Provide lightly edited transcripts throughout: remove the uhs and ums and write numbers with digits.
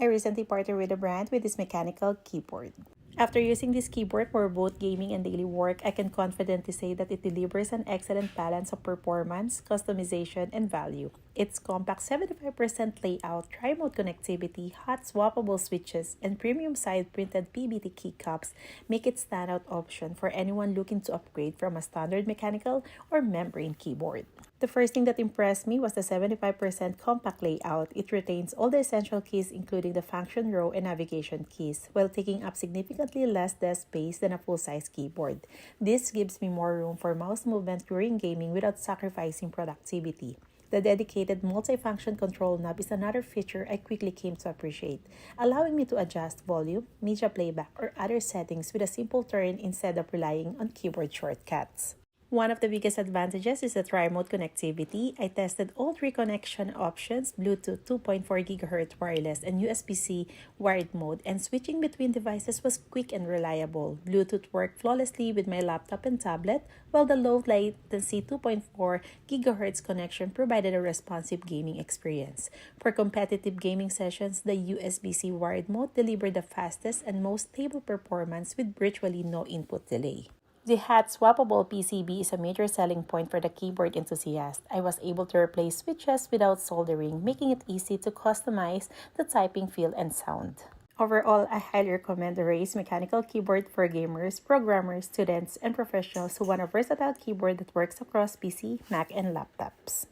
I recently partnered with a brand with this mechanical keyboard. After using this keyboard for both gaming and daily work, I can confidently say that it delivers an excellent balance of performance, customization, and value. Its compact 75% layout, tri-mode connectivity, hot-swappable switches, and premium side printed PBT keycaps make it standout option for anyone looking to upgrade from a standard mechanical or membrane keyboard. The first thing that impressed me was the 75% compact layout. It retains all the essential keys including the function row and navigation keys, while taking up significantly less desk space than a full-size keyboard. This gives me more room for mouse movement during gaming without sacrificing productivity. The dedicated multifunction control knob is another feature I quickly came to appreciate, allowing me to adjust volume, media playback, or other settings with a simple turn instead of relying on keyboard shortcuts. One of the biggest advantages is the tri-mode connectivity. I tested all three connection options, Bluetooth 2.4 GHz wireless and USB-C wired mode, and switching between devices was quick and reliable. Bluetooth worked flawlessly with my laptop and tablet, while the low latency 2.4 GHz connection provided a responsive gaming experience. For competitive gaming sessions, the USB-C wired mode delivered the fastest and most stable performance with virtually no input delay. The Hot-Swappable PCB is a major selling point for the keyboard enthusiast. I was able to replace switches without soldering, making it easy to customize the typing feel and sound. Overall, I highly recommend the RASSE mechanical keyboard for gamers, programmers, students, and professionals who want a versatile keyboard that works across PC, Mac, and laptops.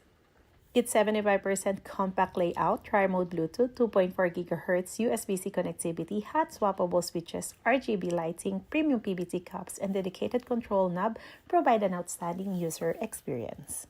Its 75% compact layout, tri-mode Bluetooth, 2.4 GHz USB-C connectivity, hot-swappable switches, RGB lighting, premium PBT cups, and dedicated control knob provide an outstanding user experience.